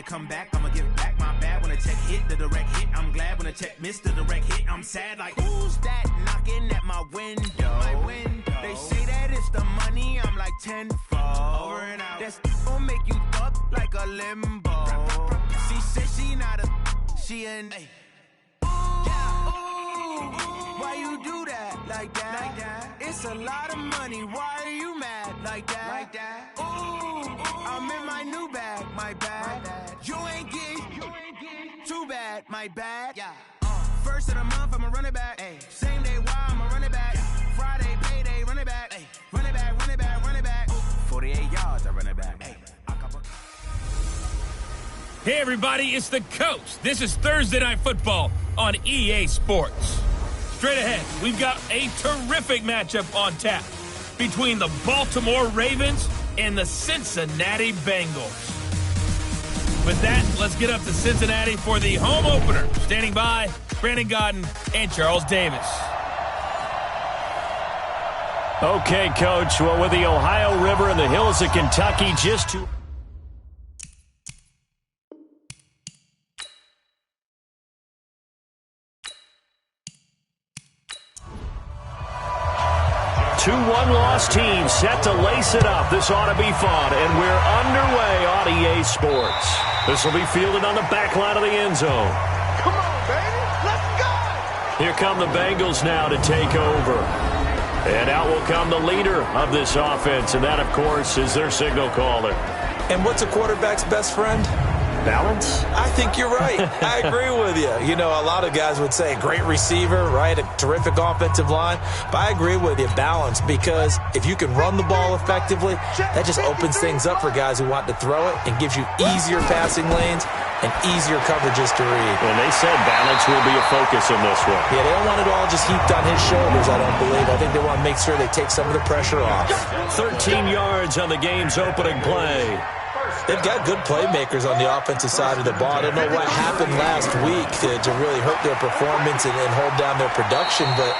it come back, I'ma give back my bad. When a check hit, the direct hit, I'm glad. When a check missed, the direct hit, I'm sad. Like, who's that knocking at my window? They say that it's the money, I'm like tenfold. Over and out. That's gon' make you up like a limbo. She said she not a, she an why you do that like that? It's a lot of money. Why are you mad like that? Ooh, I'm in my new bag, my bad. You ain't getting too bad, my bad. First of the month, I'ma run it back. Same day, why I'ma run it back. Friday, payday, run it back. Run it back, run it back, run it back. 48 yards, I run it back. Hey everybody, it's the Coach. This is Thursday Night Football on EA Sports. Straight ahead, we've got a terrific matchup on tap between the Baltimore Ravens and the Cincinnati Bengals. With that, let's get up to Cincinnati for the home opener. Standing by, Brandon Godden and Charles Davis. Okay, Coach. Well, with the Ohio River and the hills of Kentucky just to... Two one-loss teams set to lace it up. This ought to be fun, and we're underway on EA Sports. This will be fielded on the back line of the end zone. Come on, baby. Let's go. Here come the Bengals now to take over. And out will come the leader of this offense, and that, of course, is their signal caller. And what's a quarterback's best friend? Balance? I think you're right. I agree with you. You know, a lot of guys would say great receiver, right? A terrific offensive line. But I agree with you, balance, because if you can run the ball effectively, that just opens things up for guys who want to throw it and gives you easier passing lanes and easier coverages to read. And they said balance will be a focus in this one. Yeah, they don't want it all just heaped on his shoulders, I don't believe. I think they want to make sure they take some of the pressure off. 13 yards on the game's opening play. They've got good playmakers on the offensive side of the ball. I don't know what happened last week to really hurt their performance and hold down their production, but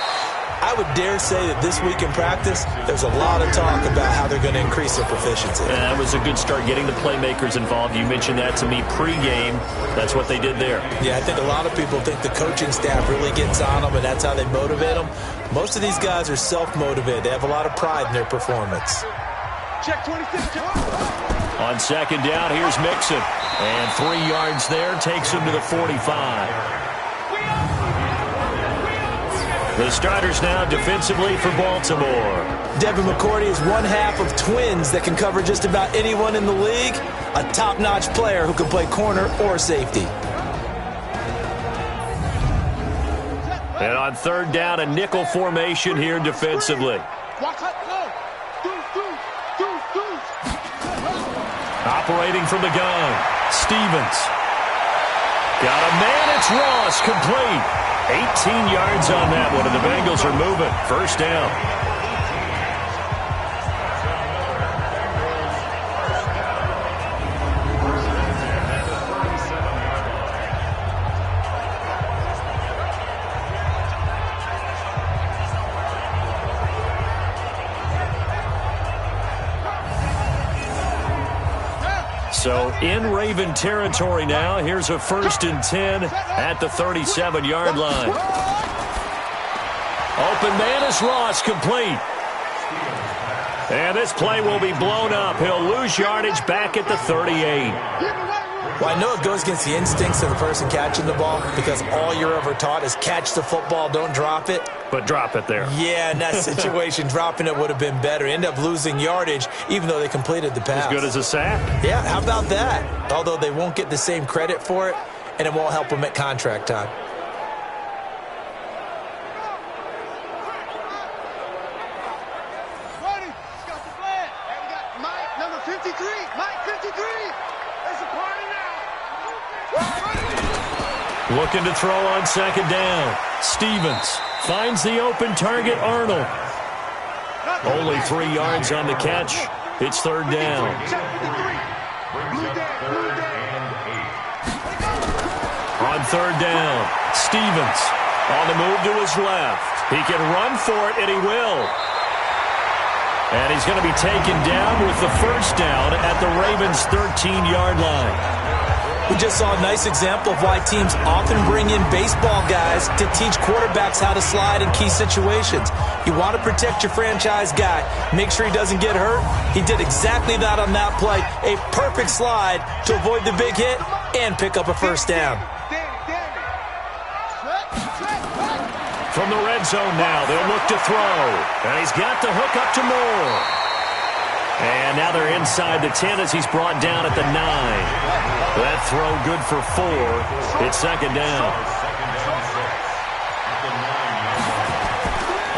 I would dare say that this week in practice, there's a lot of talk about how they're going to increase their proficiency. And that was a good start, getting the playmakers involved. You mentioned that to me pregame. That's what they did there. Yeah, I think a lot of people think the coaching staff really gets on them, and that's how they motivate them. Most of these guys are self-motivated. They have a lot of pride in their performance. Check 26. On second down, here's Mixon. And 3 yards there, takes him to the 45. The starters now defensively for Baltimore. Devin McCourty is one half of twins that can cover just about anyone in the league. A top-notch player who can play corner or safety. And on third down, a nickel formation here defensively. Operating from the gun, Stevens. Got a man, it's Ross, complete. 18 yards on that one, and the Bengals are moving. First down. So in Raven territory now. Here's a 1st and 10 at the 37-yard line. Open man is Ross, complete. And this play will be blown up. He'll lose yardage back at the 38. Well, I know it goes against the instincts of the person catching the ball because all you're ever taught is catch the football, don't drop it. But drop it there. Yeah, in that situation, dropping it would have been better. End up losing yardage, even though they completed the pass. As good as a sack? Yeah, how about that? Although they won't get the same credit for it, and it won't help them at contract time. Looking to throw on second down. Stevens finds the open target, Arnold. Only 3 yards on the catch. It's third down. On third down, Stevens on the move to his left. He can run for it, and he will. And he's going to be taken down with the first down at the Ravens' 13-yard line. We just saw a nice example of why teams often bring in baseball guys to teach quarterbacks how to slide in key situations. You want to protect your franchise guy. Make sure he doesn't get hurt. He did exactly that on that play. A perfect slide to avoid the big hit and pick up a first down. From the red zone now, they'll look to throw. And he's got the hook up to Moore. And now they're inside the 10 as he's brought down at the 9. That throw good for 4. It's second down.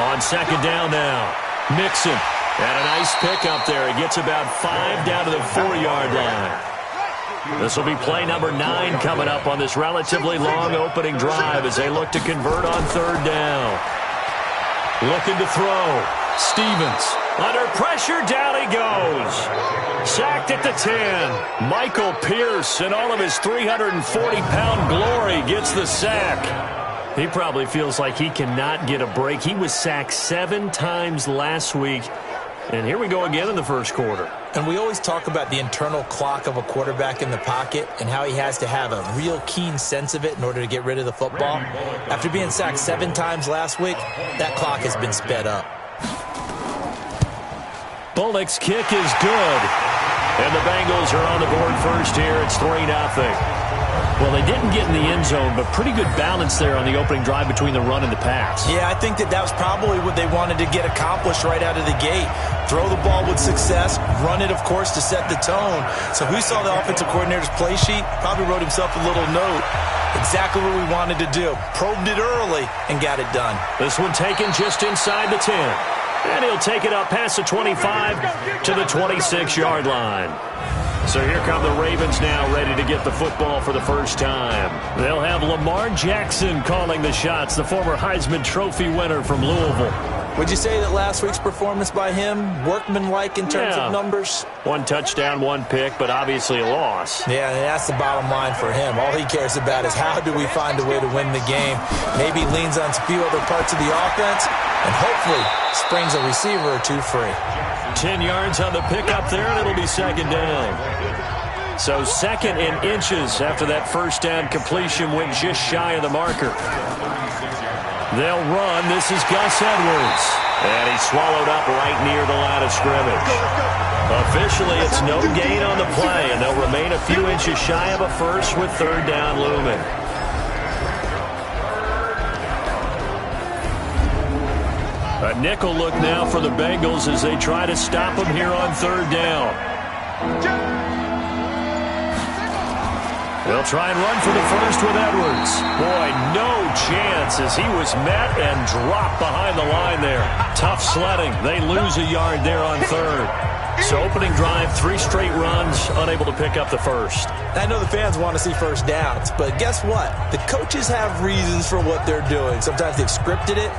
On second down now, Mixon. And a nice pickup there. He gets about 5 down to the 4-yard line. This will be play number 9 coming up on this relatively long opening drive as they look to convert on third down. Looking to throw. Stevens. Under pressure, down he goes. Sacked at the 10. Michael Pierce, in all of his 340-pound glory, gets the sack. He probably feels like he cannot get a break. He was sacked 7 times last week. And here we go again in the first quarter. And we always talk about the internal clock of a quarterback in the pocket and how he has to have a real keen sense of it in order to get rid of the football. After being sacked 7 times last week, that clock has been sped up. Bullock's kick is good. And the Bengals are on the board first here. It's 3-0. Well, they didn't get in the end zone, but pretty good balance there on the opening drive between the run and the pass. Yeah, I think that was probably what they wanted to get accomplished right out of the gate. Throw the ball with success, run it, of course, to set the tone. So who saw the offensive coordinator's play sheet? Probably wrote himself a little note. Exactly what we wanted to do. Probed it early and got it done. This one taken just inside the 10. And he'll take it up past the 25 to the 26-yard line. So here come the Ravens now, ready to get the football for the first time. They'll have Lamar Jackson calling the shots, the former Heisman Trophy winner from Louisville. Would you say that last week's performance by him, workmanlike in terms of numbers? 1 touchdown, 1 pick, but obviously a loss. Yeah, and that's the bottom line for him. All he cares about is how do we find a way to win the game. Maybe leans on a few other parts of the offense, and hopefully springs a receiver or 2 free. 10 yards on the pickup there, and it'll be second down. So second in inches after that first down completion went just shy of the marker. They'll run. This is Gus Edwards. And he's swallowed up right near the line of scrimmage. Officially, it's no gain on the play, and they'll remain a few inches shy of a first with third down looming. A nickel look now for the Bengals as they try to stop him here on third down. They'll try and run for the first with Edwards. Boy, no chance as he was met and dropped behind the line there. Tough sledding. They lose a yard there on third. So opening drive, 3 straight runs, unable to pick up the first. I know the fans want to see first downs, but guess what? The coaches have reasons for what they're doing. Sometimes they've scripted it,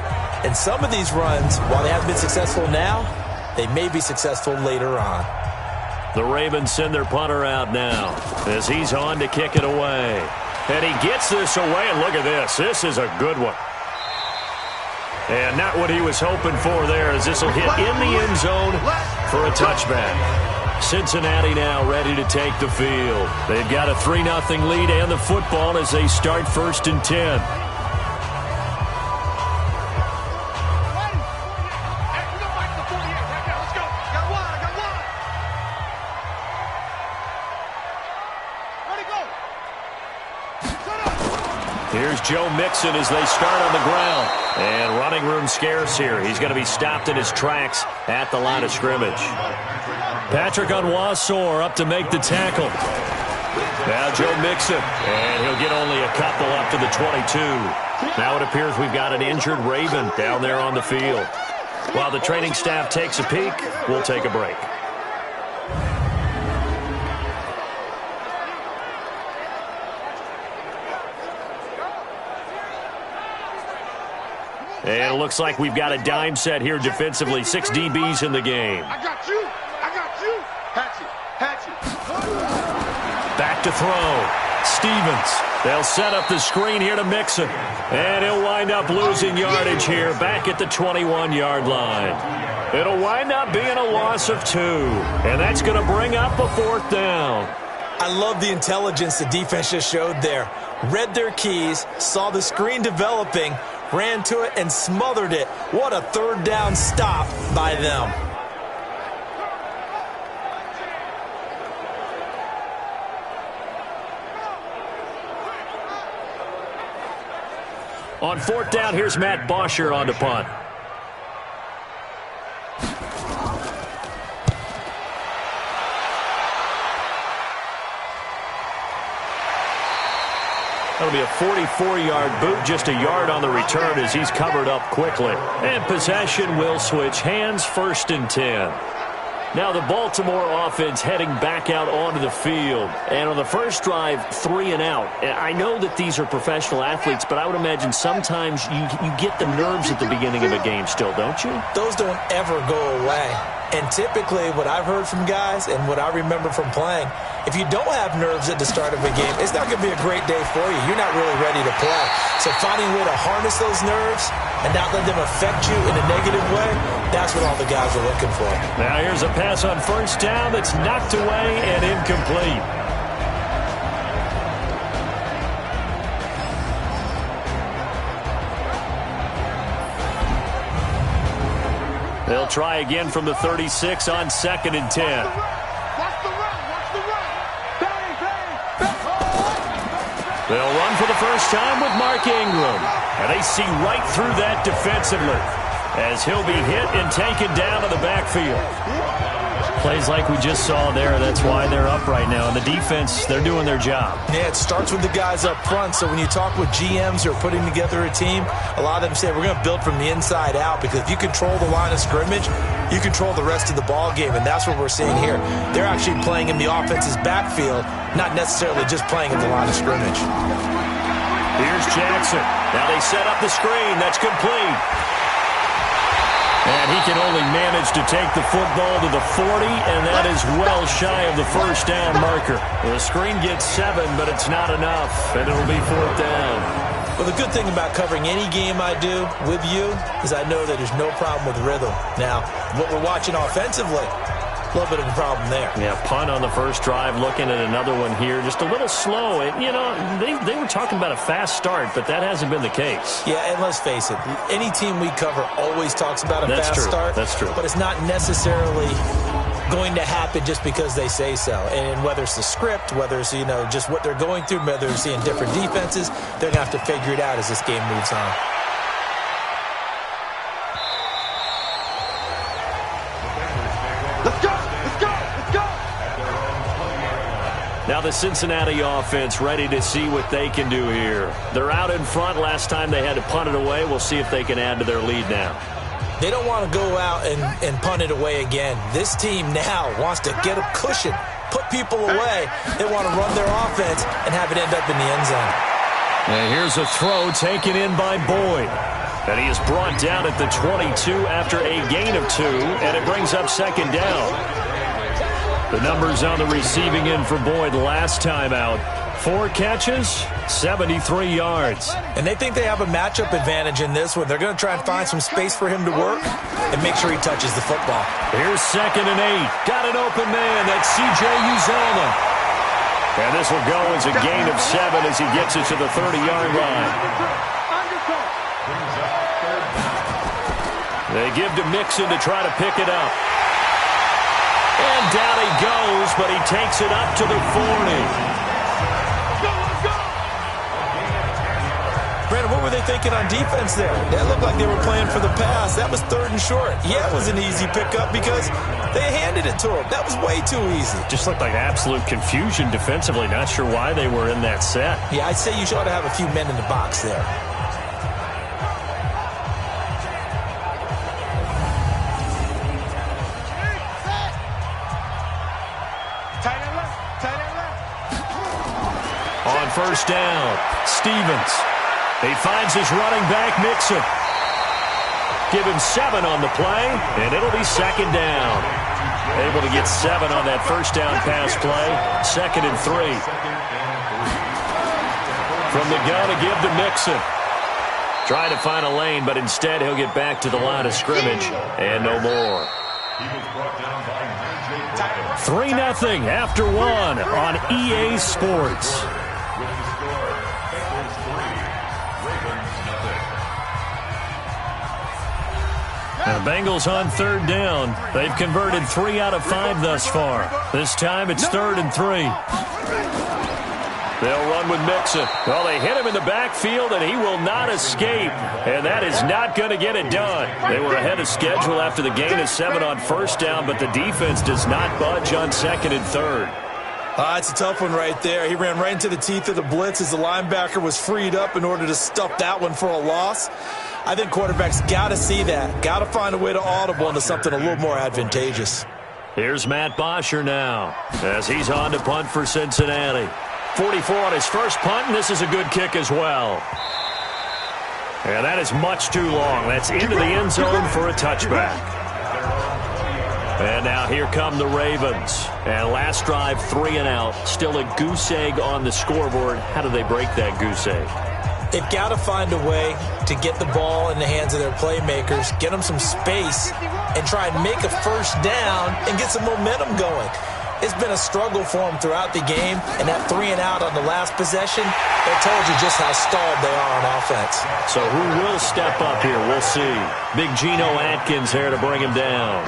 and some of these runs, while they haven't been successful now, they may be successful later on. The Ravens send their punter out now as he's on to kick it away. And he gets this away, and look at this. This is a good one. And not what he was hoping for there, as this will hit in the end zone for a touchback. Cincinnati now ready to take the field. They've got a 3-0 lead and the football as they start first and 10. Here's Joe Mixon as they start on the ground. And running room scarce here. He's going to be stopped in his tracks at the line of scrimmage. Patrick Onwuasor up to make the tackle. Now Joe Mixon. And he'll get only a couple up to the 22. Now it appears we've got an injured Raven down there on the field. While the training staff takes a peek, we'll take a break. And it looks like we've got a dime set here defensively. 6 DBs in the game. I got you. I got you. Hatchet. Back to throw. Stevens. They'll set up the screen here to Mixon. And he'll wind up losing yardage here back at the 21-yard line. It'll wind up being a loss of 2. And that's going to bring up a 4th down. I love the intelligence the defense just showed there. Read their keys, saw the screen developing, ran to it, and smothered it. What a third down stop by them. On fourth down, here's Matt Bosher on the punt. That'll be a 44-yard boot, just a yard on the return as he's covered up quickly. And possession will switch hands, 1st and 10. Now the Baltimore offense heading back out onto the field. And on the first drive, 3 and out. I know that these are professional athletes, but I would imagine sometimes you get the nerves at the beginning of a game still, don't you? Those don't ever go away. And typically what I've heard from guys and what I remember from playing, if you don't have nerves at the start of a game, it's not going to be a great day for you. You're not really ready to play. So finding a way to harness those nerves and not let them affect you in a negative way, that's what all the guys are looking for. Now here's a pass on first down that's knocked away and incomplete. They'll try again from the 36 on 2nd and 10. They'll run for the first time with Mark Ingram. And they see right through that defensively as he'll be hit and taken down to the backfield. Plays like we just saw there, that's why they're up right now. And the defense, they're doing their job. Yeah, it starts with the guys up front. So when you talk with GMs who are putting together a team, a lot of them say we're going to build from the inside out, because if you control the line of scrimmage, you control the rest of the ball game, and that's what we're seeing here. They're actually playing in the offense's backfield, not necessarily just playing at the line of scrimmage. Here's Jackson. Now they set up the screen. That's complete. And he can only manage to take the football to the 40, and that is well shy of the first down marker. The screen gets 7, but it's not enough, and it'll be 4th down. Well, the good thing about covering any game I do with you is I know that there's no problem with rhythm. Now, what we're watching offensively, a little bit of a problem there. Yeah, punt on the first drive, looking at another one here. Just a little slow. And, you know, they were talking about a fast start, but that hasn't been the case. Yeah, and let's face it, any team we cover always talks about a fast start. That's true. But it's not necessarily going to happen just because they say so. And whether it's the script, whether it's, you know, just what they're going through, whether they're seeing different defenses, they're going to have to figure it out as this game moves on. Let's go! Let's go! Let's go! Now the Cincinnati offense ready to see what they can do here. They're out in front. Last time they had to punt it away. We'll see if they can add to their lead now. They don't want to go out and punt it away again. This team now wants to get a cushion, put people away. They want to run their offense and have it end up in the end zone. And here's a throw taken in by Boyd. And he is brought down at the 22 after a gain of 2, and it brings up 2nd down. The numbers on the receiving end for Boyd last time out. 4 catches, 73 yards. And they think they have a matchup advantage in this one. They're going to try and find some space for him to work and make sure he touches the football. Here's 2nd and 8. Got an open man. That's C.J. Uzomah. And this will go as a gain of 7 as he gets it to the 30-yard line. They give to Mixon to try to pick it up. And down he goes, but he takes it up to the 40. Brandon, what were they thinking on defense there? That looked like they were playing for the pass. That was 3rd and short. Yeah, it was an easy pickup because they handed it to him. That was way too easy. Just looked like absolute confusion defensively. Not sure why they were in that set. Yeah, I'd say you should have a few men in the box there. On first down, Stevens. He finds his running back, Mixon. Give him 7 on the play, and it'll be 2nd down. Able to get 7 on that first down pass play. 2nd and 3. From the gun to give to Mixon. Trying to find a lane, but instead he'll get back to the line of scrimmage, and no more. 3-0 after one on EA Sports. The Bengals on third down. They've converted 3 out of 5 thus far. This time it's 3rd and 3. They'll run with Mixon. Well, they hit him in the backfield, and he will not escape. And that is not going to get it done. They were ahead of schedule after the gain of 7 on first down, but the defense does not budge on 2nd and 3rd. It's a tough one right there. He ran right into the teeth of the blitz as the linebacker was freed up in order to stuff that one for a loss. I think quarterbacks got to see that. Got to find a way to audible into something a little more advantageous. Here's Matt Bosher now as he's on to punt for Cincinnati. 44 on his first punt, and this is a good kick as well. And that is much too long. That's into the end zone for a touchback. And now here come the Ravens. And last drive, 3 and out. Still a goose egg on the scoreboard. How do they break that goose egg? They've got to find a way to get the ball in the hands of their playmakers, get them some space, and try and make a first down and get some momentum going. It's been a struggle for them throughout the game, and that 3 and out on the last possession, that told you just how stalled they are on offense. So who will step up here? We'll see. Big Geno Atkins here to bring him down.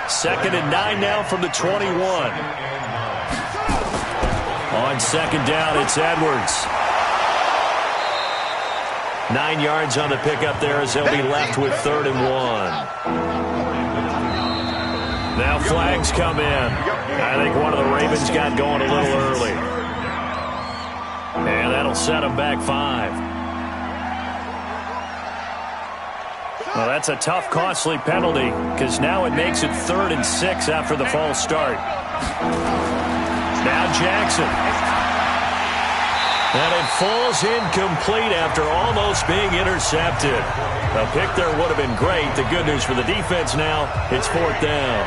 2nd and 9 now from the 21. On 2nd down, it's Edwards. 9 yards on the pickup there as they'll be left with 3rd and 1. Now flags come in. I think one of the Ravens got going a little early. And that'll set them back 5. Well, that's a tough, costly penalty because now it makes it 3rd and 6 after the false start. Now Jackson. And it falls incomplete after almost being intercepted. A pick there would have been great. The good news for the defense now, it's 4th down.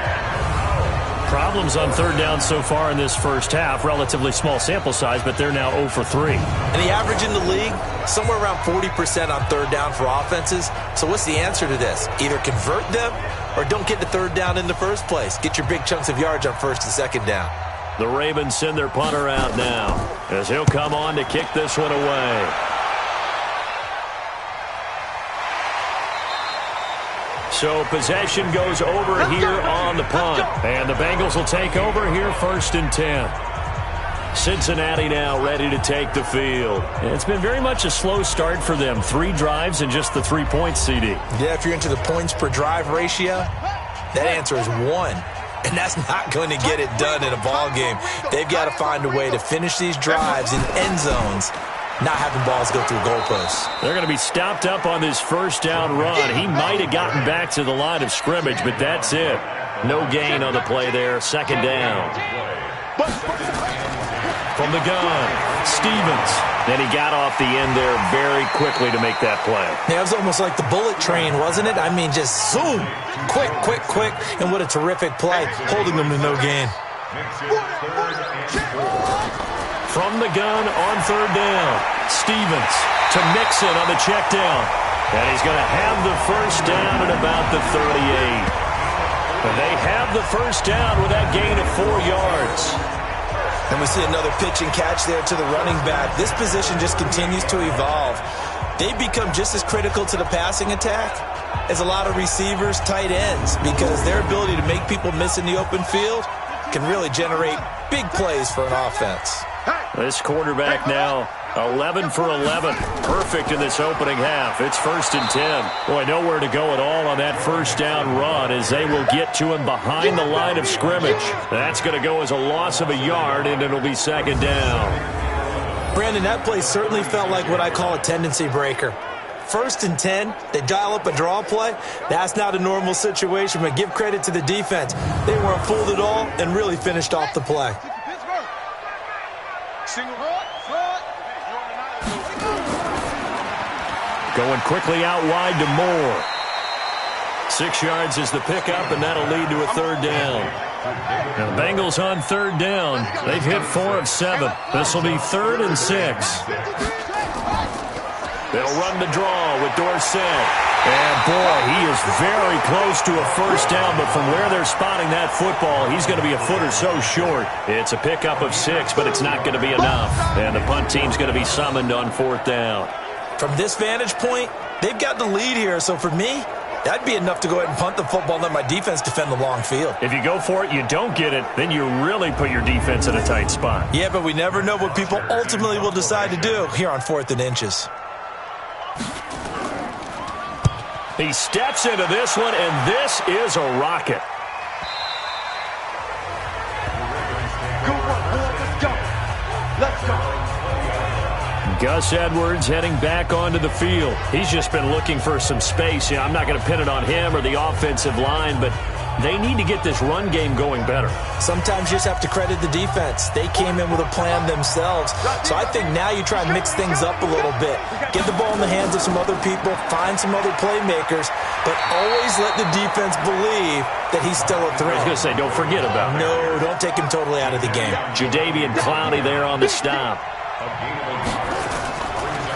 Problems on 3rd down so far in this first half. Relatively small sample size, but they're now 0 for 3. And the average in the league, somewhere around 40% on 3rd down for offenses. So what's the answer to this? Either convert them or don't get to 3rd down in the first place. Get your big chunks of yards on 1st and 2nd down. The Ravens send their punter out now as he'll come on to kick this one away. So possession goes over here on the punt. And the Bengals will take over here 1st and 10. Cincinnati now ready to take the field. It's been very much a slow start for them. 3 drives and just the 3 points, CD. Yeah, if you're into the points per drive ratio, that answer is 1. And that's not going to get it done in a ball game. They've got to find a way to finish these drives in end zones, not having balls go through goalposts. They're going to be stopped up on this first down run. He might have gotten back to the line of scrimmage, but that's it. No gain on the play there. 2nd down. From the gun, Stevens. Then he got off the end there very quickly to make that play. Yeah, it was almost like the bullet train, wasn't it? I mean, just zoom. Quick, quick, quick. And what a terrific play, holding them to no gain. From the gun on 3rd down, Stevens to Mixon on the check down. And he's going to have the first down at about the 38. And they have the first down with that gain of 4 yards. And we see another pitch and catch there to the running back. This position just continues to evolve. They become just as critical to the passing attack as a lot of receivers, tight ends, because their ability to make people miss in the open field can really generate big plays for an offense. This quarterback now 11 for 11. Perfect in this opening half. It's 1st and 10. Boy, nowhere to go at all on that first down run as they will get to him behind the line of scrimmage. That's going to go as a loss of a yard, and it'll be 2nd down. Brandon, that play certainly felt like what I call a tendency breaker. 1st and 10, they dial up a draw play. That's not a normal situation, but give credit to the defense. They weren't fooled at all and really finished off the play. Going quickly out wide to Moore. 6 yards is the pickup, and that'll lead to a 3rd down. Now the Bengals on 3rd down. They've hit 4 of 7. This will be 3rd and 6. They'll run the draw with Dorsett. And, boy, he is very close to a first down, but from where they're spotting that football, he's going to be a foot or so short. It's a pickup of 6, but it's not going to be enough. And the punt team's going to be summoned on 4th down. From this vantage point, they've got the lead here, so for me, that'd be enough to go ahead and punt the football and let my defense defend the long field. If you go for it, you don't get it, then you really put your defense in a tight spot. Yeah, but we never know what people ultimately will decide to do here on 4th and inches. He steps into this one, and this is a rocket. Good one, boy. Let's go. Let's go. Gus Edwards heading back onto the field. He's just been looking for some space. I'm not going to pin it on him or the offensive line, but they need to get this run game going better. Sometimes you just have to credit the defense. They came in with a plan themselves. So I think now you try and mix things up a little bit. Get the ball in the hands of some other people, find some other playmakers, but always let the defense believe that he's still a threat. I was going to say, don't forget about it. No, don't take him totally out of the game. Jadeveon Clowney there on the stop.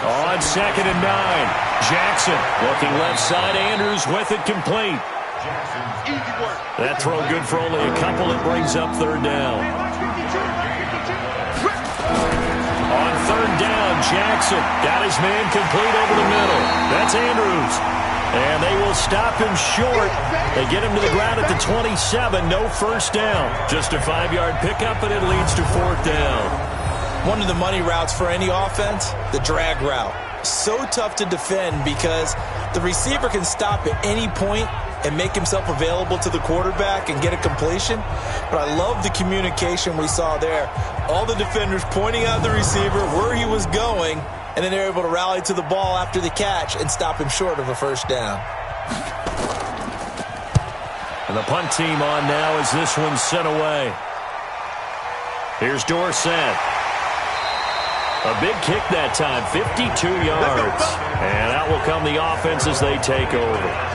On 2nd and 9, Jackson looking left side. Andrews with it complete. That throw good for only a couple. It brings up 3rd down. On 3rd down, Jackson got his man complete over the middle. That's Andrews. And they will stop him short. They get him to the ground at the 27. No first down. Just a 5-yard pickup, and it leads to 4th down. One of the money routes for any offense, the drag route. So tough to defend because the receiver can stop at any point and make himself available to the quarterback and get a completion. But I love the communication we saw there. All the defenders pointing out the receiver, where he was going, and then they're able to rally to the ball after the catch and stop him short of a first down. And the punt team on now as this one's sent away. Here's Dorsett. A big kick that time, 52 yards. And out will come the offense as they take over.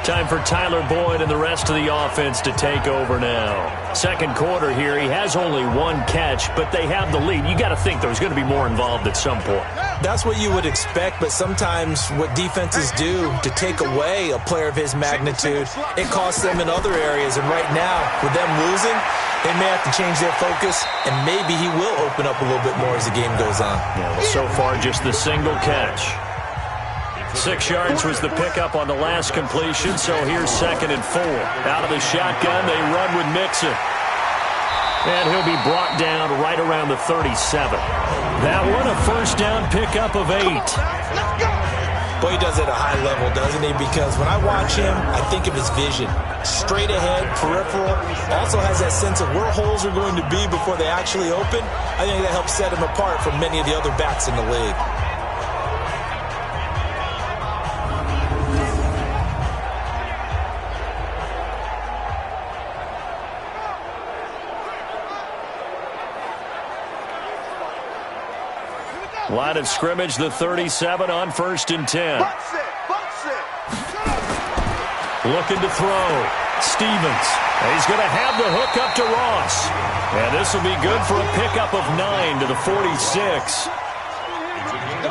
Time for Tyler Boyd and the rest of the offense to take over now. 2nd quarter here, he has only 1 catch, but they have the lead. You got to think there's going to be more involved at some point. That's what you would expect, but sometimes what defenses do to take away a player of his magnitude, it costs them in other areas. And right now, with them losing, they may have to change their focus, and maybe he will open up a little bit more as the game goes on. Yeah, well, so far, just the single catch. 6 yards was the pickup on the last completion, so here's 2nd and 4. Out of the shotgun, they run with Mixon. And he'll be brought down right around the 37. That one, a first down pickup of 8. Boy, he does it at a high level, doesn't he? Because when I watch him, I think of his vision. Straight ahead, peripheral. Also has that sense of where holes are going to be before they actually open. I think that helps set him apart from many of the other backs in the league. Line of scrimmage, the 37 on 1st and 10. Looking to throw. Stevens. He's going to have the hook up to Ross. And this will be good for a pickup of 9 to the 46.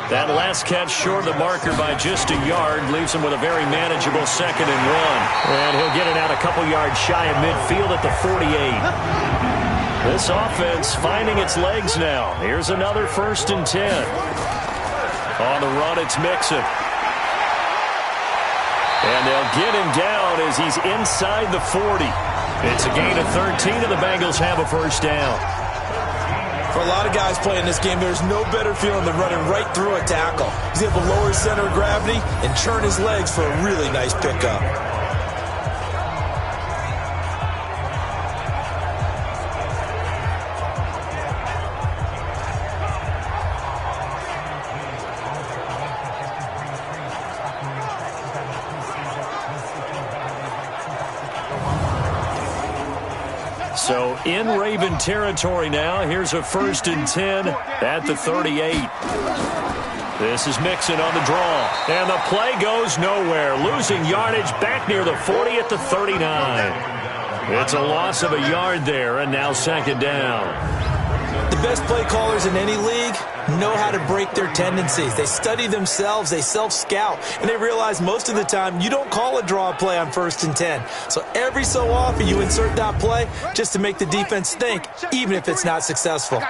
That last catch short of the marker by just a yard leaves him with a very manageable 2nd and 1. And he'll get it out a couple yards shy of midfield at the 48. This offense finding its legs now. Here's another 1st and 10. On the run, it's Mixon. And they'll get him down as he's inside the 40. It's a gain of 13, and the Bengals have a first down. For a lot of guys playing this game, there's no better feeling than running right through a tackle. He's able to lower his center of gravity and churn his legs for a really nice pickup. So in Raven territory now. Here's a 1st and 10 at the 38. This is Mixon on the draw. And the play goes nowhere. Losing yardage back near the 40 at the 39. It's a loss of a yard there, and now 2nd down. The best play callers in any league know how to break their tendencies. They study themselves, they self-scout, and they realize most of the time you don't call a draw play on 1st and 10. So every so often you insert that play just to make the defense think, even if it's not successful. To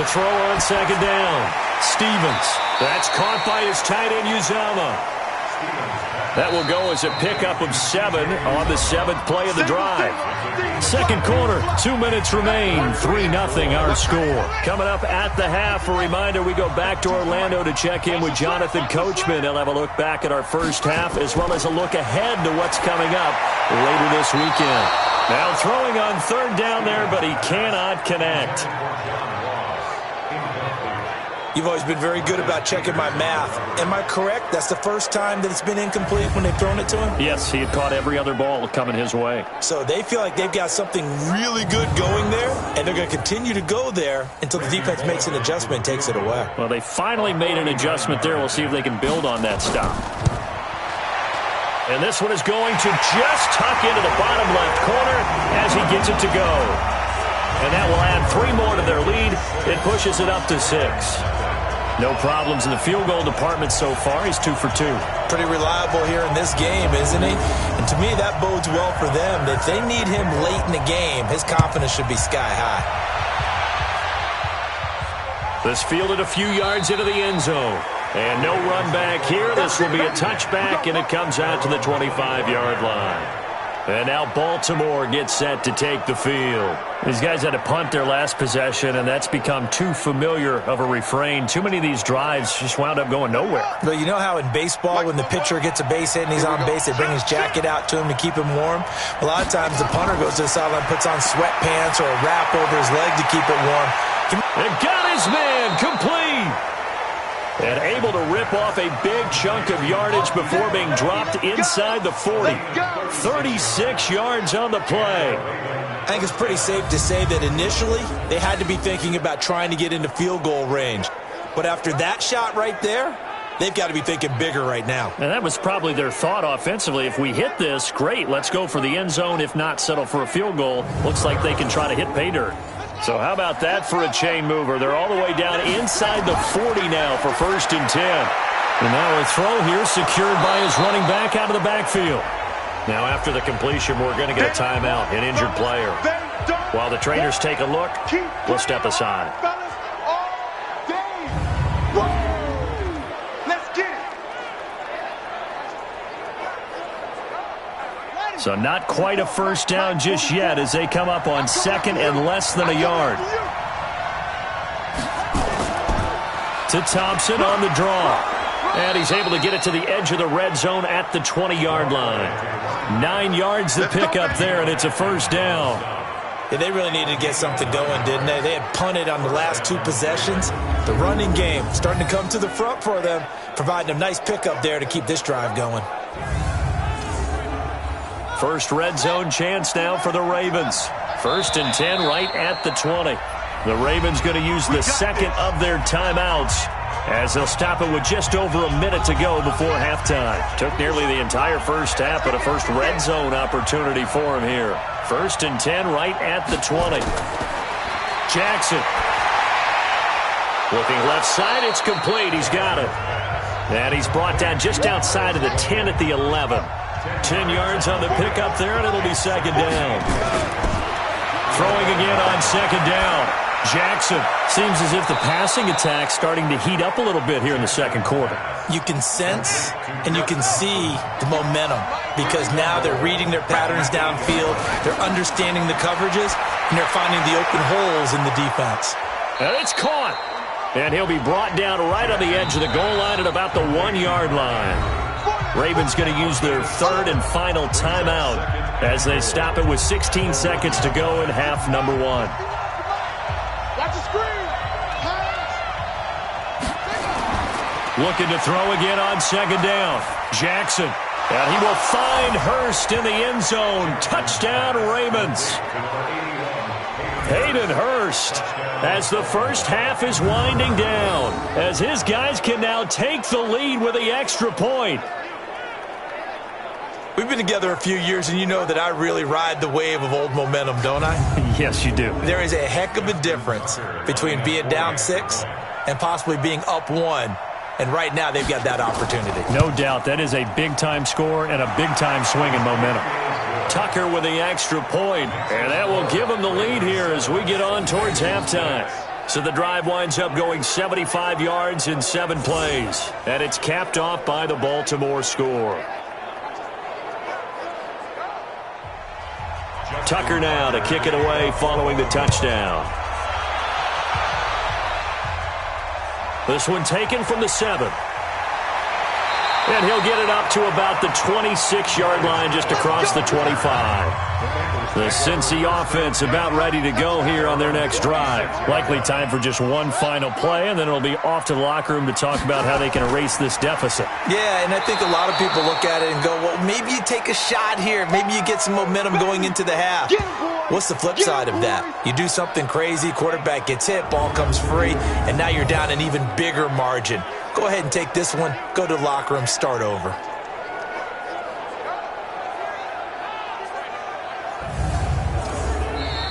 throw on 2nd down, Stevens. That's caught by his tight end, Uzama. That will go as a pickup of 7 on the 7th play of the drive. Second quarter, 2 minutes remain, 3-0 our score. Coming up at the half, a reminder, we go back to Orlando to check in with Jonathan Coachman. He'll have a look back at our first half as well as a look ahead to what's coming up later this weekend. Now throwing on 3rd down there, but he cannot connect. You've always been very good about checking my math. Am I correct? That's the first time that it's been incomplete when they've thrown it to him? Yes, he had caught every other ball coming his way. So they feel like they've got something really good going there, and they're going to continue to go there until the defense makes an adjustment and takes it away. Well, they finally made an adjustment there. We'll see if they can build on that stop. And this one is going to just tuck into the bottom left corner as he gets it to go. And that will add 3 more to their lead. It pushes it up to 6. No problems in the field goal department so far. He's 2 for 2. Pretty reliable here in this game, isn't he? And to me, that bodes well for them. If they need him late in the game, his confidence should be sky high. This fielded a few yards into the end zone. And no run back here. This will be a touchback, and it comes out to the 25-yard line. And now Baltimore gets set to take the field. These guys had to punt their last possession, and that's become too familiar of a refrain. Too many of these drives just wound up going nowhere. But you know how in baseball, when the pitcher gets a base hit and he's on base, they bring his jacket out to him to keep him warm? A lot of times the punter goes to the sideline, puts on sweatpants or a wrap over his leg to keep it warm. And got his man complete. And able to rip off a big chunk of yardage before being dropped inside the 40. 36 yards on the play. I think it's pretty safe to say that initially they had to be thinking about trying to get into field goal range. But after that shot right there, they've got to be thinking bigger right now. And that was probably their thought offensively. If we hit this, great, let's go for the end zone. If not, settle for a field goal. Looks like they can try to hit pay dirt. So how about that for a chain mover? They're all the way down inside the 40 now for 1st and 10. And now a throw here secured by his running back out of the backfield. Now after the completion, we're going to get a timeout, an injured player. While the trainers take a look, we'll step aside. So not quite a first down just yet as they come up on 2nd and less than a yard. To Thompson on the draw. And he's able to get it to the edge of the red zone at the 20-yard line. 9 yards to pick up there, and it's a first down. Yeah, they really needed to get something going, didn't they? They had punted on the last 2 possessions. The running game starting to come to the front for them, providing a nice pickup there to keep this drive going. First red zone chance now for the Ravens. 1st and 10 right at the 20. The Ravens going to use the second of their timeouts as they'll stop it with just over a minute to go before halftime. Took nearly the entire first half, but a first red zone opportunity for him here. 1st and 10 right at the 20. Jackson. Looking left side, it's complete. He's got it. And he's brought down just outside of the 10 at the 11. 10 yards on the pickup there, and it'll be 2nd down. Throwing again on 2nd down. Jackson. Seems as if the passing attack's starting to heat up a little bit here in the 2nd quarter. You can sense and you can see the momentum because now they're reading their patterns downfield, they're understanding the coverages, and they're finding the open holes in the defense. And it's caught. And he'll be brought down right on the edge of the goal line at about the 1-yard line. Ravens going to use their 3rd and final timeout as they stop it with 16 seconds to go in half number 1. Looking to throw again on 2nd down. Jackson. And he will find Hurst in the end zone. Touchdown, Ravens. Hayden Hurst, as the first half is winding down, as his guys can now take the lead with the extra point. we've been together a few years, and you know that I really ride the wave of old momentum, don't I? Yes, you do. There is a heck of a difference between being down 6 and possibly being up 1. And right now, they've got that opportunity. No doubt. That is a big-time score and a big-time swing in momentum. Tucker with the extra point, and that will give him the lead here as we get on towards halftime. So the drive winds up going 75 yards in 7 plays, and it's capped off by the Baltimore score. Tucker now to kick it away following the touchdown. This one taken from the 7. And he'll get it up to about the 26-yard line just across the 25. The Cincy offense about ready to go here on their next drive. Likely time for just one final play, and then it'll be off to the locker room to talk about how they can erase this deficit. Yeah, and I think a lot of people look at it and go, well, maybe you take a shot here. Maybe you get some momentum going into the half. What's the flip side of that? You do something crazy, quarterback gets hit, ball comes free, and now you're down an even bigger margin. Go ahead and take this one, go to the locker room, start over.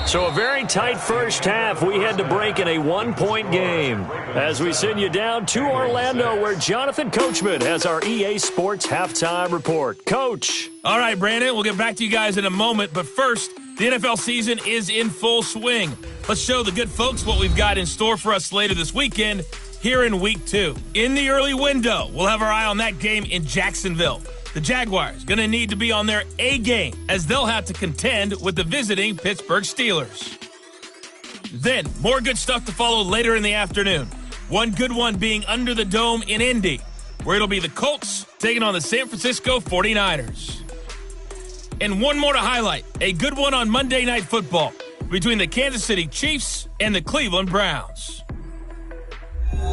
So a very tight first half. We had to break in a 1-point game as we send you down to Orlando where Jonathan Coachman has our EA Sports Halftime Report. Coach. All right, Brandon, we'll get back to you guys in a moment, but first, the NFL season is in full swing. Let's show the good folks what we've got in store for us later this weekend here in Week 2. In the early window, we'll have our eye on that game in Jacksonville. The Jaguars going to need to be on their A game as they'll have to contend with the visiting Pittsburgh Steelers. Then, more good stuff to follow later in the afternoon. One good one being under the dome in Indy, where it'll be the Colts taking on the San Francisco 49ers. And one more to highlight, a good one on Monday Night Football between the Kansas City Chiefs and the Cleveland Browns.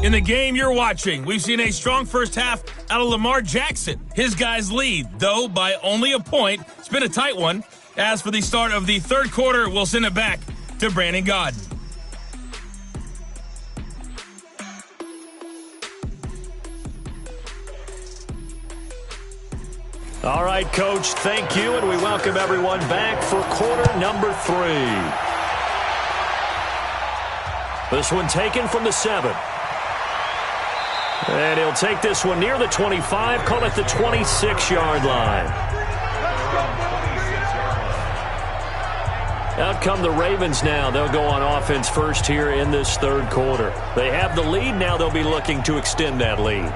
In the game you're watching, we've seen a strong first half out of Lamar Jackson. His guys lead, though, by only a point. It's been a tight one. As for the start of the third quarter, we'll send it back to Brandon Godden. All right, Coach, thank you, and we welcome everyone back for quarter number 3. This one taken from the 7. And he'll take this one near the 25, call it the 26-yard line. Out come the Ravens now. They'll go on offense first here in this third quarter. They have the lead. Now they'll be looking to extend that lead.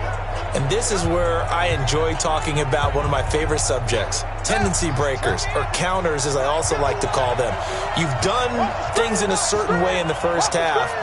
And this is where I enjoy talking about one of my favorite subjects, tendency breakers, or counters as I also like to call them. You've done things in a certain way in the first half,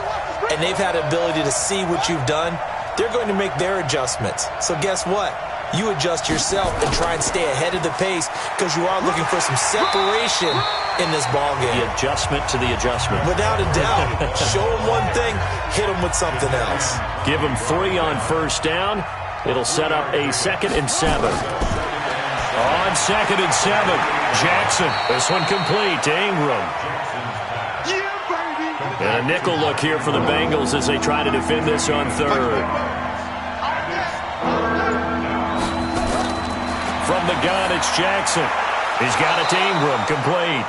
and they've had the ability to see what you've done. They're going to make their adjustments. So guess what? You adjust yourself and try and stay ahead of the pace because you are looking for some separation in this ball game. The adjustment to the adjustment. Without a doubt. Show them one thing, hit them with something else. Give them 3 on first down. It'll set up a 2nd and 7. On 2nd and 7, Jackson. This one complete to Ingram. And a nickel look here for the Bengals as they try to defend this on 3rd. From the gun, it's Jackson. He's got it to Ingram, complete.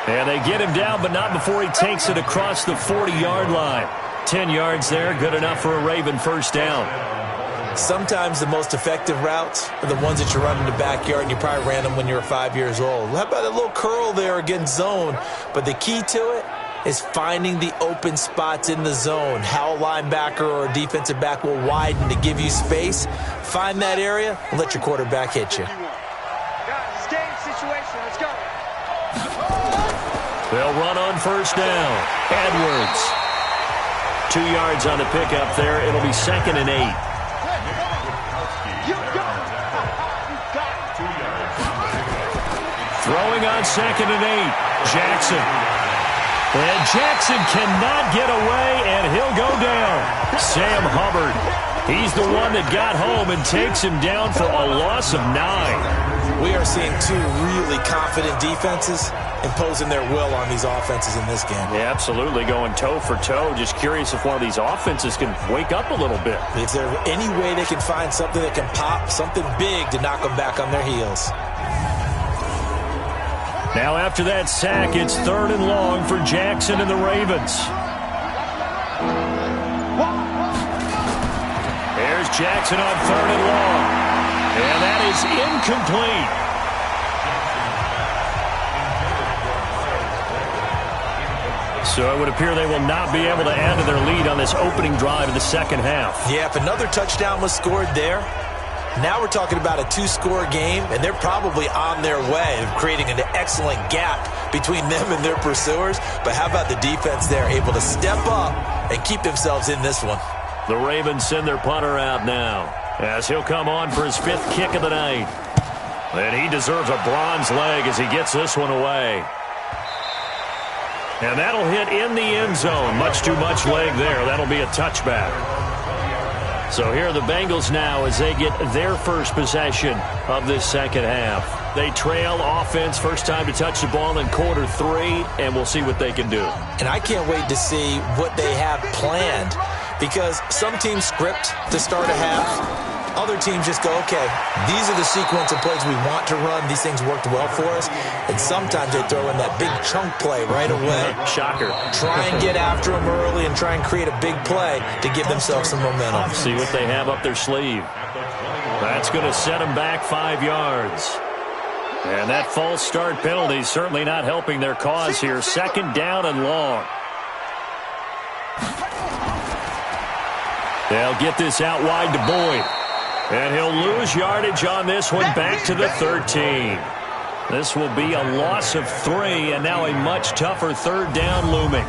And they get him down, but not before he takes it across the 40-yard line. 10 yards there, good enough for a Raven first down. Sometimes the most effective routes are the ones that you run in the backyard, and you probably ran them when you were 5 years old. How about a little curl there against zone? But the key to it is finding the open spots in the zone. How a linebacker or a defensive back will widen to give you space. Find that area and let your quarterback hit you. Guys, game situation. Let's go. They'll run on first down. Edwards. 2 yards on the pickup there. It'll be 2nd and 8. Throwing on 2nd and 8. Jackson. And Jackson cannot get away, and he'll go down. Sam Hubbard. He's the one that got home and takes him down for a loss of 9. We are seeing 2 really confident defenses imposing their will on these offenses in this game. Yeah, absolutely, going toe for toe. Just curious if one of these offenses can wake up a little bit. Is there any way they can find something that can pop, something big to knock them back on their heels? Now after that sack, it's 3rd and long for Jackson and the Ravens. There's Jackson on 3rd and long. And that is incomplete. So it would appear they will not be able to add to their lead on this opening drive of the second half. Yeah, if another touchdown was scored there, now we're talking about a 2-score game, and they're probably on their way of creating an excellent gap between them and their pursuers. But how about the defense there, able to step up and keep themselves in this one? The Ravens send their punter out now as he'll come on for his 5th kick of the night. And he deserves a bronze leg as he gets this one away. And that'll hit in the end zone. Much too much leg there. That'll be a touchback. So here are the Bengals now as they get their first possession of this second half. They trail offense, first time to touch the ball in quarter 3, and we'll see what they can do. And I can't wait to see what they have planned, because some teams script to start a half. Other teams just go, okay, these are the sequence of plays we want to run. These things worked well for us. And sometimes they throw in that big chunk play right away. Shocker. Try and get after them early and try and create a big play to give themselves some momentum. See what they have up their sleeve. That's going to set them back 5 yards. And that false start penalty is certainly not helping their cause here. 2nd down and long. They'll get this out wide to Boyd. And he'll lose yardage on this one, back to the 13. This will be a loss of 3, and now a much tougher 3rd down looming.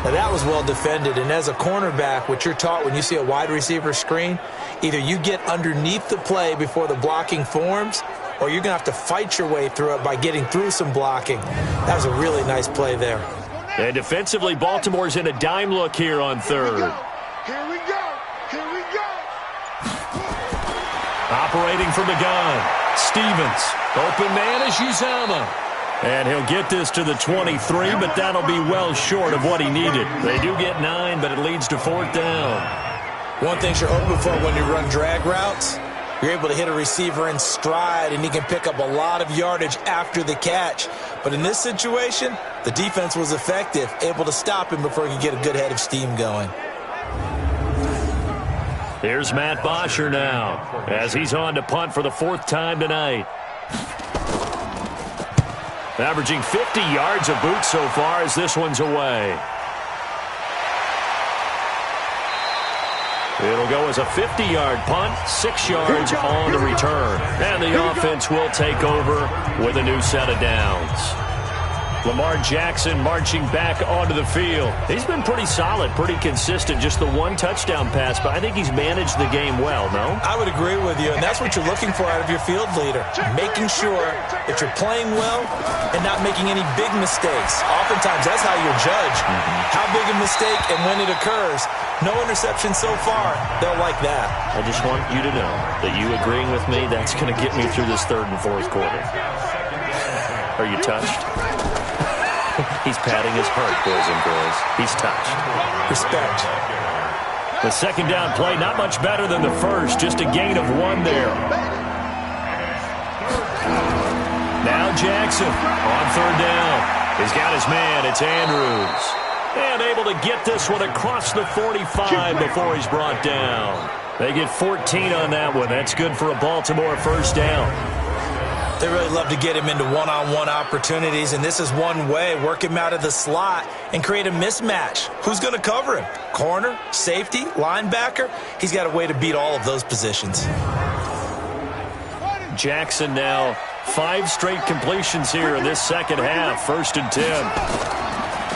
Now that was well defended, and as a cornerback, what you're taught when you see a wide receiver screen, either you get underneath the play before the blocking forms, or you're going to have to fight your way through it by getting through some blocking. That was a really nice play there. And defensively, Baltimore's in a dime look here on 3rd. Here we go. Here we go. Operating from the gun, Stevens. Open man is Uzama. And he'll get this to the 23, but that'll be well short of what he needed. They do get 9, but it leads to 4th down. One thing you're hoping for when you run drag routes, you're able to hit a receiver in stride, and he can pick up a lot of yardage after the catch. But in this situation, the defense was effective, able to stop him before he could get a good head of steam going. Here's Matt Bosher now as he's on to punt for the 4th time tonight. Averaging 50 yards a boot so far as this one's away. It'll go as a 50-yard punt, 6 yards on the return. And the offense will take over with a new set of downs. Lamar Jackson marching back onto the field. He's been pretty solid, pretty consistent. Just the 1 touchdown pass, but I think he's managed the game well, no? I would agree with you, and that's what you're looking for out of your field leader. Making sure that you're playing well and not making any big mistakes. Oftentimes, that's how you're judged. How big a mistake and when it occurs. No interception so far. They'll like that. I just want you to know that you agreeing with me, that's going to get me through this 3rd and 4th quarter. Are you touched? He's patting his heart, boys and girls. He's touched. Respect. The 2nd down play, not much better than the first. Just a gain of 1 there. Now Jackson on 3rd down. He's got his man. It's Andrews. And able to get this one across the 45 before he's brought down. They get 14 on that one. That's good for a Baltimore 1st down. They really love to get him into one-on-one opportunities, and this is one way. Work him out of the slot and create a mismatch. Who's going to cover him? Corner, safety, linebacker? He's got a way to beat all of those positions. Jackson now 5 straight completions here in this second half. 1st and 10.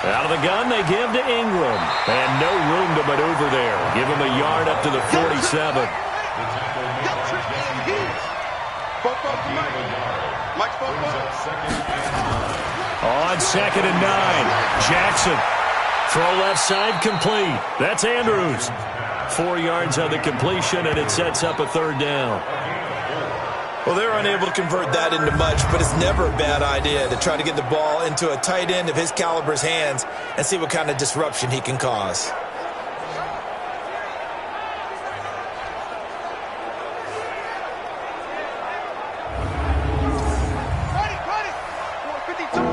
Out of the gun, they give to Ingram. And no room to maneuver there. Give him a yard up to the 47. On 2nd and 9, Jackson. Throw left side complete. That's Andrews. 4 yards on the completion, and it sets up a 3rd down. Well, they're unable to convert that into much, but it's never a bad idea to try to get the ball into a tight end of his caliber's hands and see what kind of disruption he can cause. Ready. 4:52.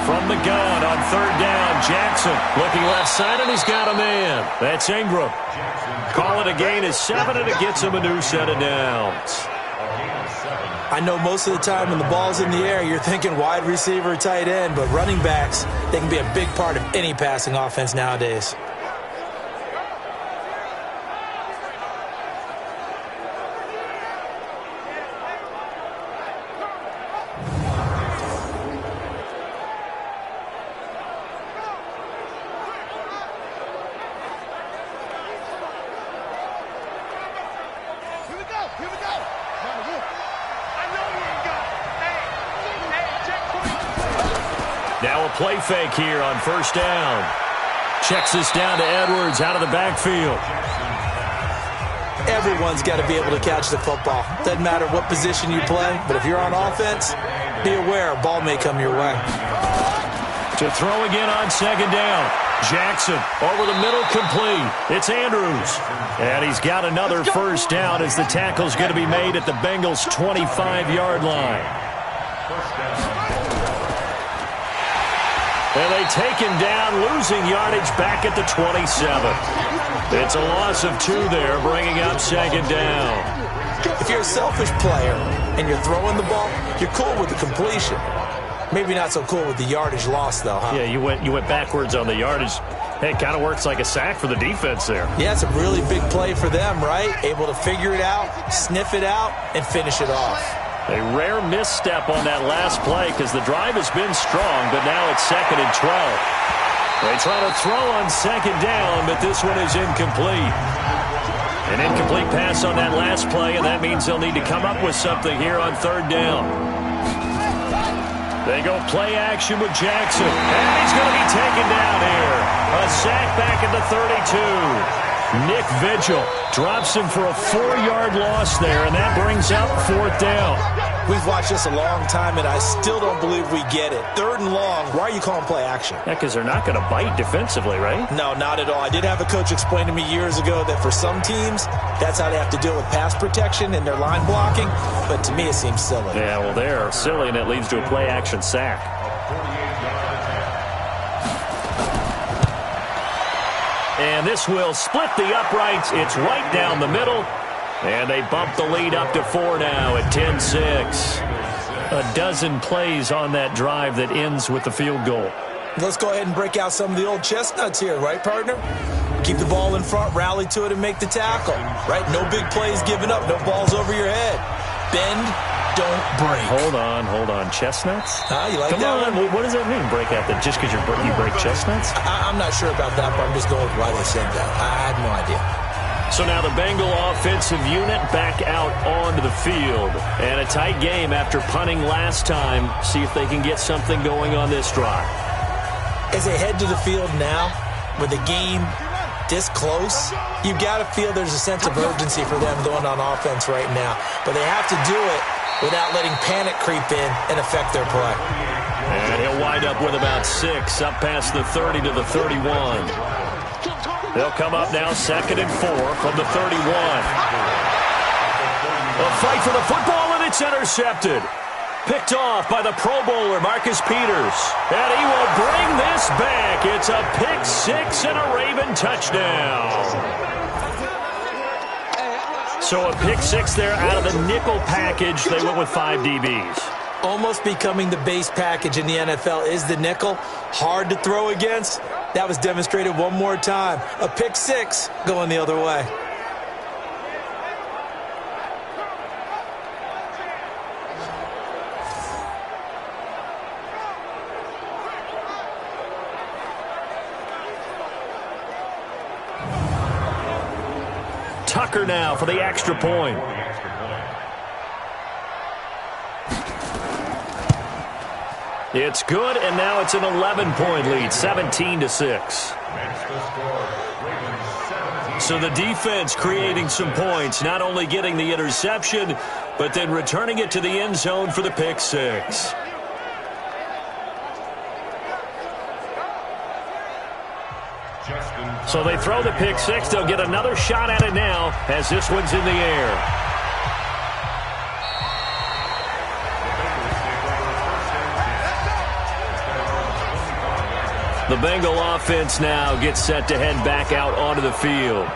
From the gun on third down, Jackson looking left side, and he's got a man. That's Ingram. Call it a gain of 7, and it gets him a new set of downs. I know most of the time when the ball's in the air, you're thinking wide receiver, tight end, but running backs, they can be a big part of any passing offense nowadays. Now a play fake here on first down. Checks this down to Edwards out of the backfield. Everyone's got to be able to catch the football. Doesn't matter what position you play, but if you're on offense, be aware a ball may come your way. To throw again on second down. Jackson over the middle, complete. It's Andrews. And he's got another first down as the tackle's going to be made at the Bengals' 25-yard line. And they take him down, losing yardage back at the 27. It's a loss of 2 there, bringing up second down. If you're a selfish player and you're throwing the ball, you're cool with the completion. Maybe not so cool with the yardage loss, though, huh? Yeah, you went backwards on the yardage. Hey, it kind of works like a sack for the defense there. Yeah, it's a really big play for them, right? Able to figure it out, sniff it out, and finish it off. A rare misstep on that last play because the drive has been strong, but now it's 2nd and 12. They try to throw on second down, but this one is incomplete. An incomplete pass on that last play, and that means they'll need to come up with something here on third down. They go play action with Jackson, and he's going to be taken down here. A sack back at the 32. Nick Vigil drops him for a 4-yard loss there, and that brings up 4th down. We've watched this a long time, and I still don't believe we get it. 3rd and long, why are you calling play action? Yeah, because they're not going to bite defensively, right? No, not at all. I did have a coach explain to me years ago that for some teams, that's how they have to deal with pass protection and their line blocking, but to me it seems silly. Yeah, well, they're silly, and it leads to a play action sack. And this will split the uprights. It's right down the middle. And they bump the lead up to 4 now at 10-6. A dozen plays on that drive that ends with the field goal. Let's go ahead and break out some of the old chestnuts here, right, partner? Keep the ball in front, rally to it, and make the tackle, right? No big plays given up, no balls over your head. Bend, don't break. Hold on. Chestnuts? You like Come that on. one? What does that mean, break out? That just because you break chestnuts? I'm not sure about that, but I'm just going with why they said that. I have no idea. So now the Bengal offensive unit back out onto the field. And a tight game after punting last time. See if they can get something going on this drive. As they head to the field now, with the game this close, you've got to feel there's a sense of urgency for them going on offense right now. But they have to do it without letting panic creep in and affect their play. And he'll wind up with about 6 up past the 30 to the 31. They'll come up now 2nd and 4 from the 31. A fight for the football, and it's intercepted. Picked off by the Pro Bowler, Marcus Peters. And he will bring this back. It's a pick 6 and a Raven touchdown. So a pick 6 there out of the nickel package. They went with 5 DBs. Almost becoming the base package in the NFL is the nickel. Hard to throw against. That was demonstrated one more time. A pick 6 going the other way. Tucker now for the extra point. It's good, and now it's an 11-point lead, 17-6. So the defense creating some points, not only getting the interception, but then returning it to the end zone for the pick 6. So they throw the pick 6. They'll get another shot at it now as this one's in the air. The Bengal offense now gets set to head back out onto the field.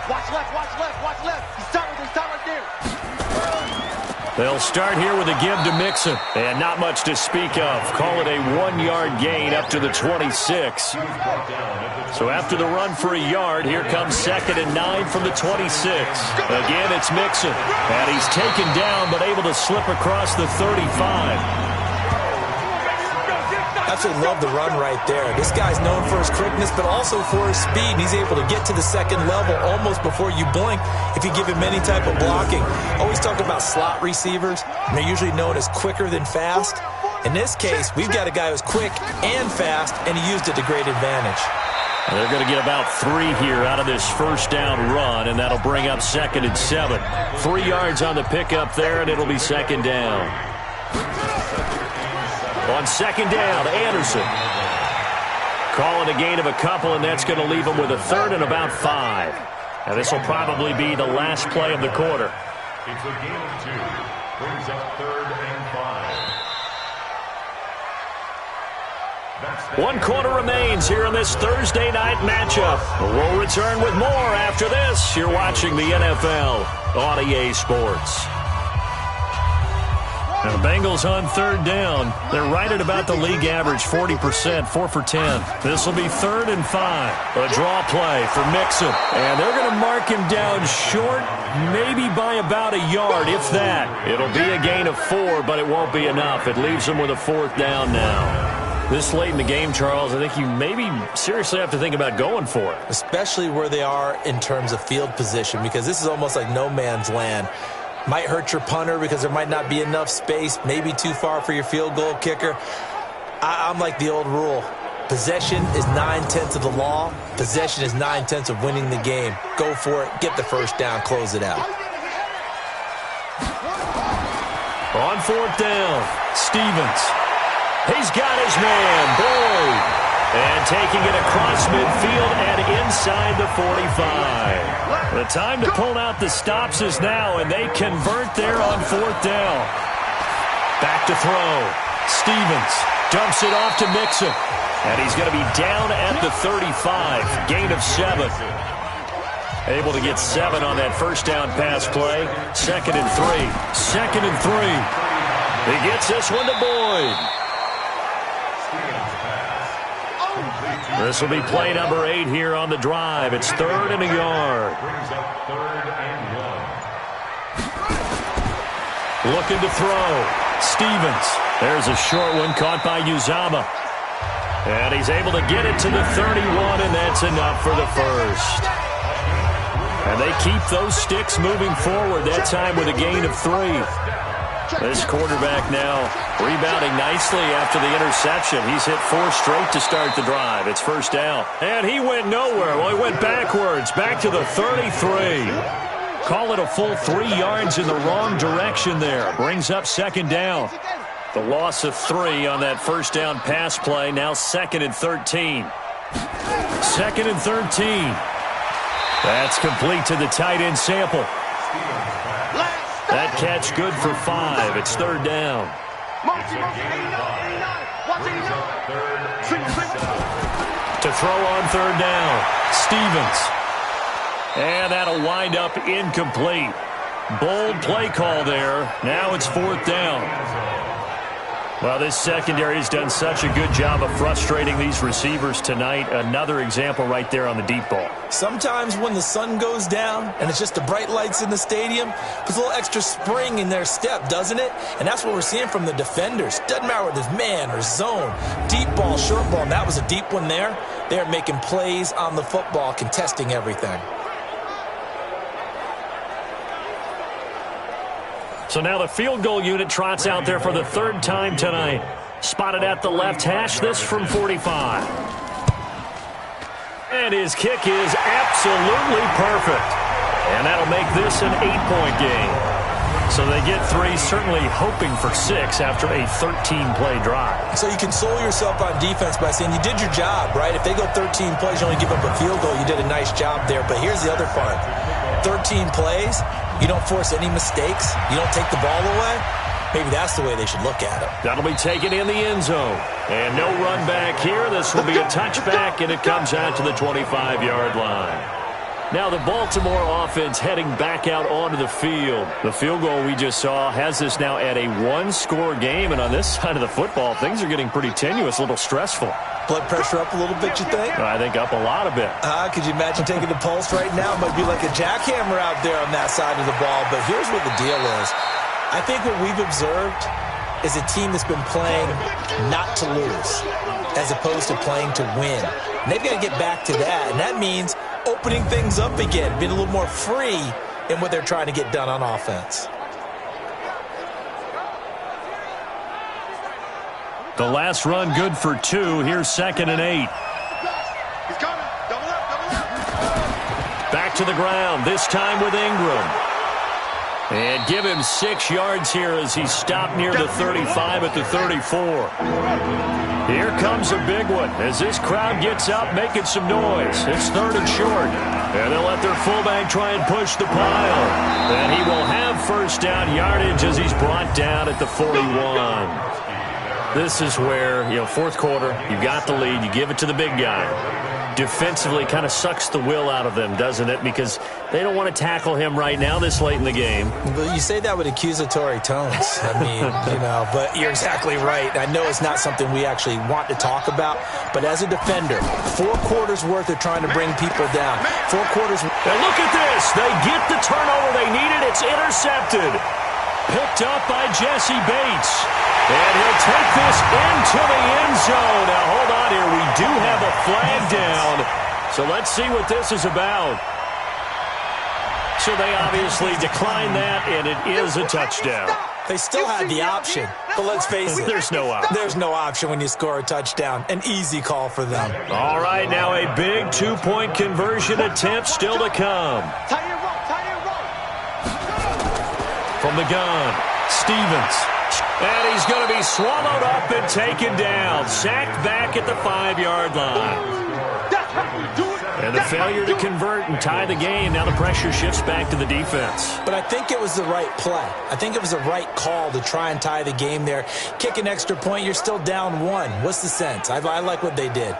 Watch left, watch left, watch left. He's tight right there. They'll start here with a give to Mixon. And not much to speak of. Call it a 1-yard gain up to the 26. So after the run for a yard, here comes 2nd and 9 from the 26. Again, it's Mixon. And he's taken down but able to slip across the 35. Absolutely love the run right there. This guy's known for his quickness, but also for his speed. And he's able to get to the second level almost before you blink if you give him any type of blocking. Always talk about slot receivers, and they're usually known as quicker than fast. In this case, we've got a guy who's quick and fast, and he used it to great advantage. And they're going to get about 3 here out of this first down run, and that'll bring up 2nd and 7. 3 yards on the pickup there, and it'll be 2nd down. On 2nd down, Anderson. Calling a gain of a couple, and that's going to leave him with a 3rd and about 5. And this will probably be the last play of the quarter. It's a gain of 2. Brings up 3rd and 5. 1 quarter remains here in this Thursday night matchup. We'll return with more after this. You're watching the NFL on EA Sports. Now the Bengals on 3rd down. They're right at about the league average, 40%, 4 for 10. This will be 3rd and 5. A draw play for Mixon. And they're going to mark him down short, maybe by about a yard, if that. It'll be a gain of 4, but it won't be enough. It leaves him with a 4th down now. This late in the game, Charles, I think you maybe seriously have to think about going for it. Especially where they are in terms of field position, because this is almost like no man's land. Might hurt your punter because there might not be enough space, maybe too far for your field goal kicker. I'm like the old rule. Possession is 9/10 of the law. Possession is 9/10 of winning the game. Go for it. Get the first down. Close it out. On 4th down, Stevens. He's got his man, Boyd. And taking it across midfield and inside the 45. The time to pull out the stops is now, and they convert there on 4th down. Back to throw. Stevens dumps it off to Mixon. And he's going to be down at the 35. Gain of 7. Able to get 7 on that first down pass play. 2nd and 3. 2nd and 3. He gets this one to Boyd. This will be play number 8 here on the drive. It's 3rd and a yard. Brings up 3rd and 1. Looking to throw. Stevens. There's a short one caught by Uzama. And he's able to get it to the 31, and that's enough for the first. And they keep those sticks moving forward, that time with a gain of 3. This quarterback now rebounding nicely after the interception. He's hit 4 straight to start the drive. It's first down. And he went nowhere. Well, he went backwards, back to the 33. Call it a full 3 yards in the wrong direction there. Brings up 2nd down. The loss of 3 on that first down pass play. Now 2nd and 13. 2nd and 13. That's complete to the tight end Sample. That catch good for 5. It's 3rd down. To throw on 3rd down, Stevens. And that'll wind up incomplete. Bold play call there. Now it's 4th down. Well, this secondary has done such a good job of frustrating these receivers tonight. Another example right there on the deep ball. Sometimes when the sun goes down and it's just the bright lights in the stadium, puts a little extra spring in their step, doesn't it? And that's what we're seeing from the defenders. Doesn't matter whether it's man or zone, deep ball, short ball, and that was a deep one there. They're making plays on the football, contesting everything. So now the field goal unit trots out there for the 3rd time tonight. Spotted at the left hash, this from 45. And his kick is absolutely perfect. And that'll make this an 8-point game. So they get 3, certainly hoping for 6 after a 13-play drive. So you console yourself on defense by saying you did your job, right? If they go 13 plays, you only give up a field goal, you did a nice job there. But here's the other part. 13 plays, you don't force any mistakes, you don't take the ball away, maybe that's the way they should look at it. That'll be taken in the end zone. And no run back here. This will be a touchback, and it comes out to the 25-yard line. Now the Baltimore offense heading back out onto the field. The field goal we just saw has this now at a one-score game, and on this side of the football, things are getting pretty tenuous, a little stressful. Blood pressure up a little bit, you think? I think up a lot of it. Could you imagine taking the pulse right now? It might be like a jackhammer out there on that side of the ball, but here's what the deal is. I think what we've observed is a team that's been playing not to lose as opposed to playing to win. And they've got to get back to that, and that means opening things up again, being a little more free in what they're trying to get done on offense. The last run good for 2. Here's 2nd and 8. He's coming. Double up. Back to the ground, this time with Ingram. And give him 6 yards here as he stopped near the 35 at the 34. Here comes a big one as this crowd gets up making some noise. It's 3rd and short. And they'll let their fullback try and push the pile. And he will have first down yardage as he's brought down at the 41. This is where, fourth quarter, you got the lead, you give it to the big guy. Defensively kind of sucks the will out of them, doesn't it? Because they don't want to tackle him right now this late in the game. But you say that with accusatory tones. I mean, but you're exactly right. I know it's not something we actually want to talk about, but as a defender, 4 quarters worth of trying to bring people down. 4 quarters. And look at this. They get the turnover they needed. It's intercepted. Picked up by Jesse Bates. And he'll take this into the end zone. Now, hold on here. We do have a flag down. So let's see what this is about. So they obviously declined that, and it is a touchdown. They still had the option, but let's face it. There's no option. There's no option when you score a touchdown. An easy call for them. All right, now a big 2-point conversion attempt still to come. From the gun, Stevens. And he's going to be swallowed up and taken down. Sacked back at the 5-yard line. And the failure to convert and tie the game. Now the pressure shifts back to the defense. But I think it was the right play. I think it was the right call to try and tie the game there. Kick an extra point, you're still down 1. What's the sense? I like what they did.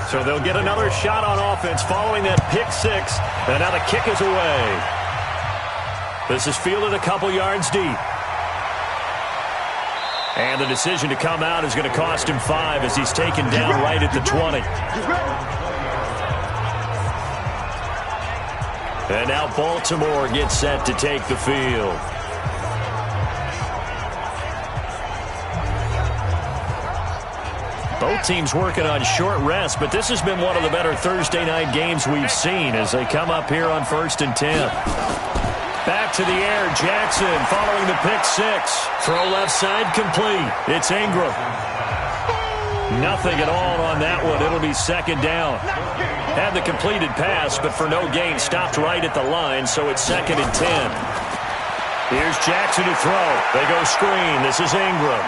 So they'll get another shot on offense following that pick 6. And now the kick is away. This is fielded a couple yards deep. And the decision to come out is going to cost him 5 as he's taken down right at the 20. And now Baltimore gets set to take the field. Both teams working on short rest, but this has been one of the better Thursday night games we've seen as they come up here on 1st and 10. Back to the air, Jackson following the pick 6. Throw left side complete. It's Ingram. Nothing at all on that one. It'll be 2nd down. Had the completed pass, but for no gain, stopped right at the line, so it's 2nd and 10. Here's Jackson to throw. They go screen. This is Ingram.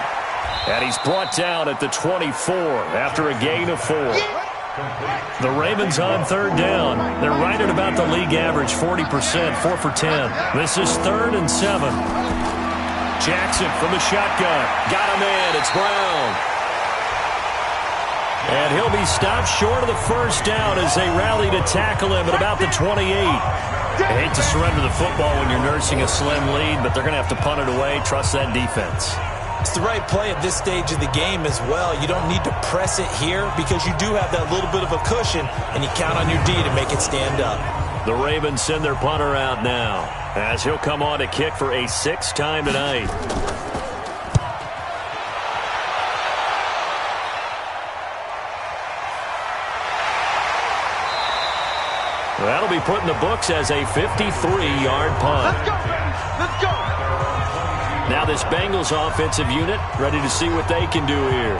And he's brought down at the 24 after a gain of 4. The Ravens on 3rd down. They're right at about the league average, 40%, 4 for 10. This is 3rd and 7. Jackson from the shotgun. Got him in. It's Brown. And he'll be stopped short of the first down as they rally to tackle him at about the 28. I hate to surrender the football when you're nursing a slim lead, but they're going to have to punt it away. Trust that defense. It's the right play at this stage of the game as well. You don't need to press it here because you do have that little bit of a cushion, and you count on your D to make it stand up. The Ravens send their punter out now as he'll come on to kick for a 6th time tonight. That'll be put in the books as a 53-yard punt. Let's go, baby. Let's go. Now this Bengals offensive unit ready to see what they can do here.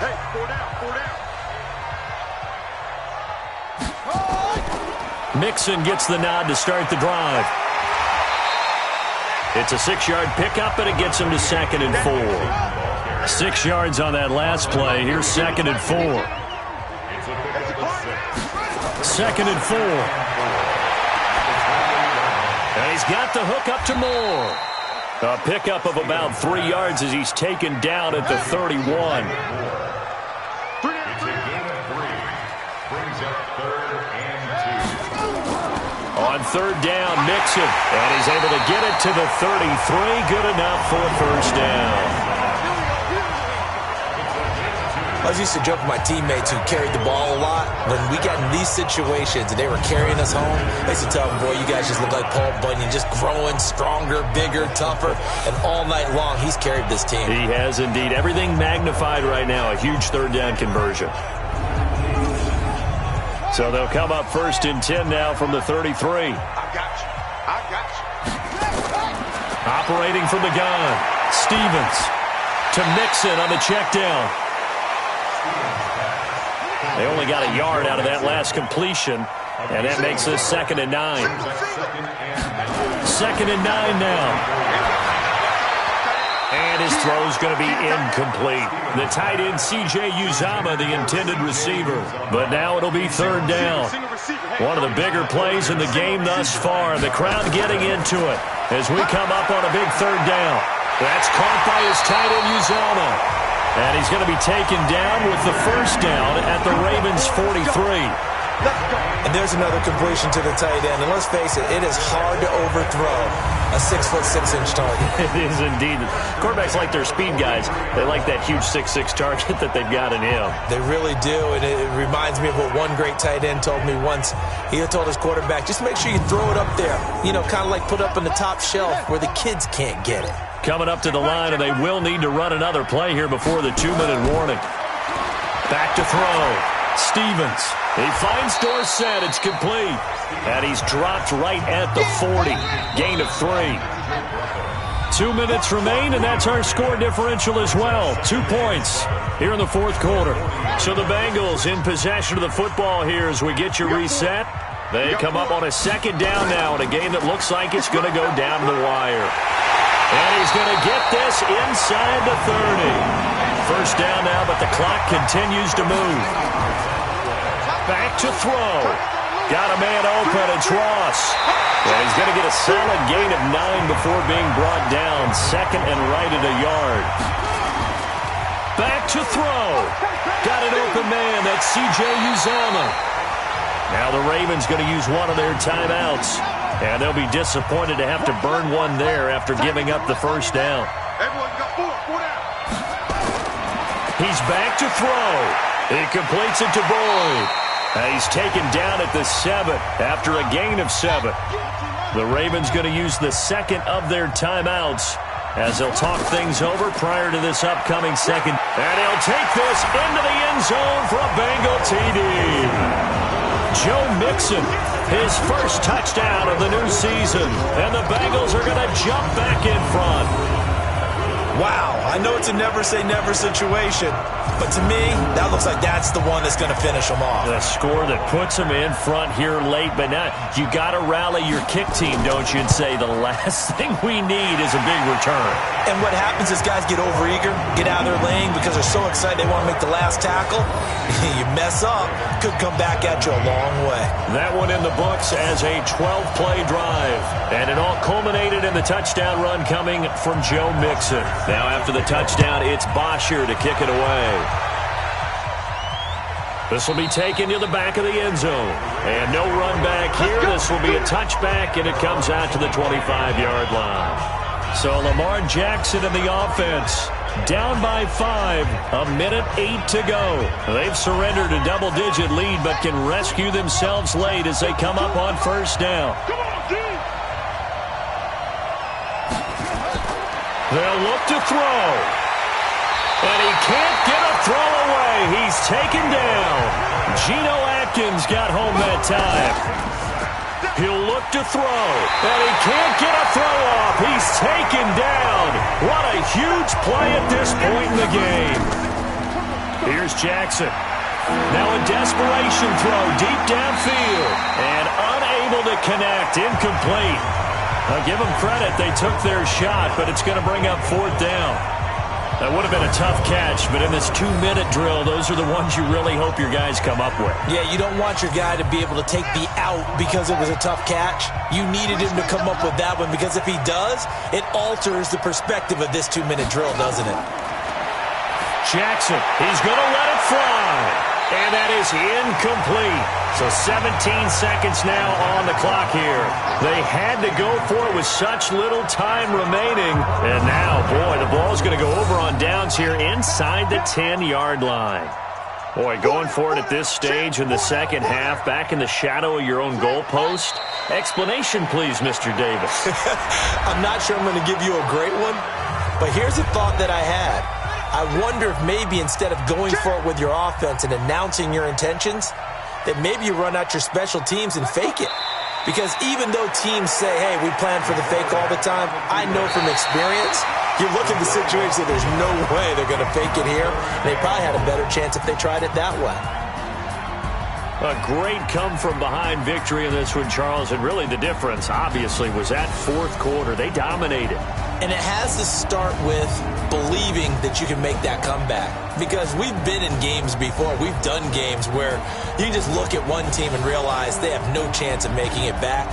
Hey, 4 down, 4 down. Mixon gets the nod to start the drive. It's a 6-yard pickup, and it gets him to 2nd and 4. 6 yards on that last play. Here's 2nd and 4. 2nd and 4. And he's got the hook up to Moore. A pickup of about 3 yards as he's taken down at the 31. On 3rd down, Mixon, and he's able to get it to the 33. Good enough for a 1st down. I was used to joke with my teammates who carried the ball a lot. When we got in these situations and they were carrying us home, I used to tell them, boy, you guys just look like Paul Bunyan, just growing stronger, bigger, tougher. And all night long, he's carried this team. He has indeed. Everything magnified right now. A huge 3rd down conversion. So they'll come up 1st and 10 now from the 33. I got you. Operating from the gun. Stevens to Mixon on the check down. They only got a yard out of that last completion, and that makes this 2nd and 9. 2nd and 9 now. And his throw's going to be incomplete. The tight end, C.J. Uzomah, the intended receiver. But now it'll be 3rd down. One of the bigger plays in the game thus far. The crowd getting into it as we come up on a big 3rd down. That's caught by his tight end, Uzomah. And he's going to be taken down with the 1st down at the Ravens' 43. And there's another completion to the tight end. And let's face it, it is hard to overthrow a 6'6" target. It is indeed. Quarterbacks like their speed guys. They like that huge 6'6" target that they've got in him. They really do, and it reminds me of what one great tight end told me once. He told his quarterback, just make sure you throw it up there. You know, kind of like put up on the top shelf where the kids can't get it. Coming up to the line, and they will need to run another play here before the 2-minute warning. Back to throw. Stevens. He finds Dorsett. It's complete. And he's dropped right at the 40. Gain of 3. 2 minutes remain, and that's our score differential as well. 2 points here in the 4th quarter. So the Bengals in possession of the football here as we get you reset. They come up on a 2nd down now in a game that looks like it's going to go down to the wire. And he's going to get this inside the 30. 1st down now, but the clock continues to move. Back to throw. Got a man open. It's Ross. And he's going to get a solid gain of 9 before being brought down. 2nd and right at a yard. Back to throw. Got an open man. That's C.J. Uzomah. Now the Ravens going to use one of their timeouts. And they'll be disappointed to have to burn one there after giving up the 1st down. Everyone got 4 down. He's back to throw. He completes it to Boyd. He's taken down at the 7 after a gain of 7. The Ravens going to use the 2nd of their timeouts as they'll talk things over prior to this upcoming 2nd. And he'll take this into the end zone for a Bengal TD. Joe Mixon, his 1st touchdown of the new season. And the Bengals are going to jump back in front. Wow, I know it's a never-say-never situation, but to me, that looks like that's the one that's going to finish them off. The score that puts them in front here late, but now you got to rally your kick team, don't you, and say the last thing we need is a big return. And what happens is guys get overeager, get out of their lane because they're so excited they want to make the last tackle. You mess up, could come back at you a long way. That one in the books as a 12-play drive, and it all culminated in the touchdown run coming from Joe Mixon. Now after the touchdown, it's Bosher to kick it away. This will be taken to the back of the end zone. And no run back here. This will be a touchback, and it comes out to the 25-yard line. So Lamar Jackson in the offense, down by 5, 1:08 to go. They've surrendered a double-digit lead, but can rescue themselves late as they come up on 1st down. They'll look to throw. And he can't get a throw away. He's taken down. Geno Atkins got home that time. He'll look to throw. And he can't get a throw off. He's taken down. What a huge play at this point in the game. Here's Jackson. Now a desperation throw deep downfield. And unable to connect. Incomplete. I'll give them credit. They took their shot, but it's going to bring up 4th down. That would have been a tough catch, but in this 2-minute drill, those are the ones you really hope your guys come up with. Yeah, you don't want your guy to be able to take the out because it was a tough catch. You needed him to come up with that one because if he does, it alters the perspective of this 2-minute drill, doesn't it? Jackson, he's going to let it fly. And that is incomplete. So 17 seconds now on the clock here. They had to go for it with such little time remaining. And now, boy, the ball's going to go over on downs here inside the 10-yard line. Boy, going for it at this stage in the second half, back in the shadow of your own goalpost. Explanation, please, Mr. Davis. I'm not sure I'm going to give you a great one, but here's a thought that I had. I wonder if maybe instead of going for it with your offense and announcing your intentions, that maybe you run out your special teams and fake it. Because even though teams say, hey, we plan for the fake all the time, I know from experience, you look at the situation, there's no way they're going to fake it here. They probably had a better chance if they tried it that way. A great come-from-behind victory in this one, Charles, and really the difference, obviously, was that 4th quarter. They dominated. And it has to start with believing that you can make that comeback. Because we've been in games before. We've done games where you just look at one team and realize they have no chance of making it back.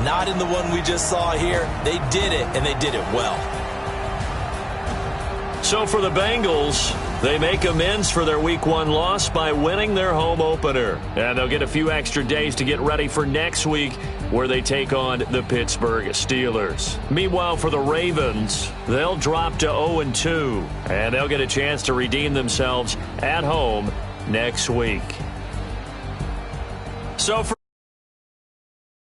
Not in the one we just saw here. They did it, and they did it well. So for the Bengals, they make amends for their Week 1 loss by winning their home opener. And they'll get a few extra days to get ready for next week where they take on the Pittsburgh Steelers. Meanwhile, for the Ravens, they'll drop to 0-2, and they'll get a chance to redeem themselves at home next week. So for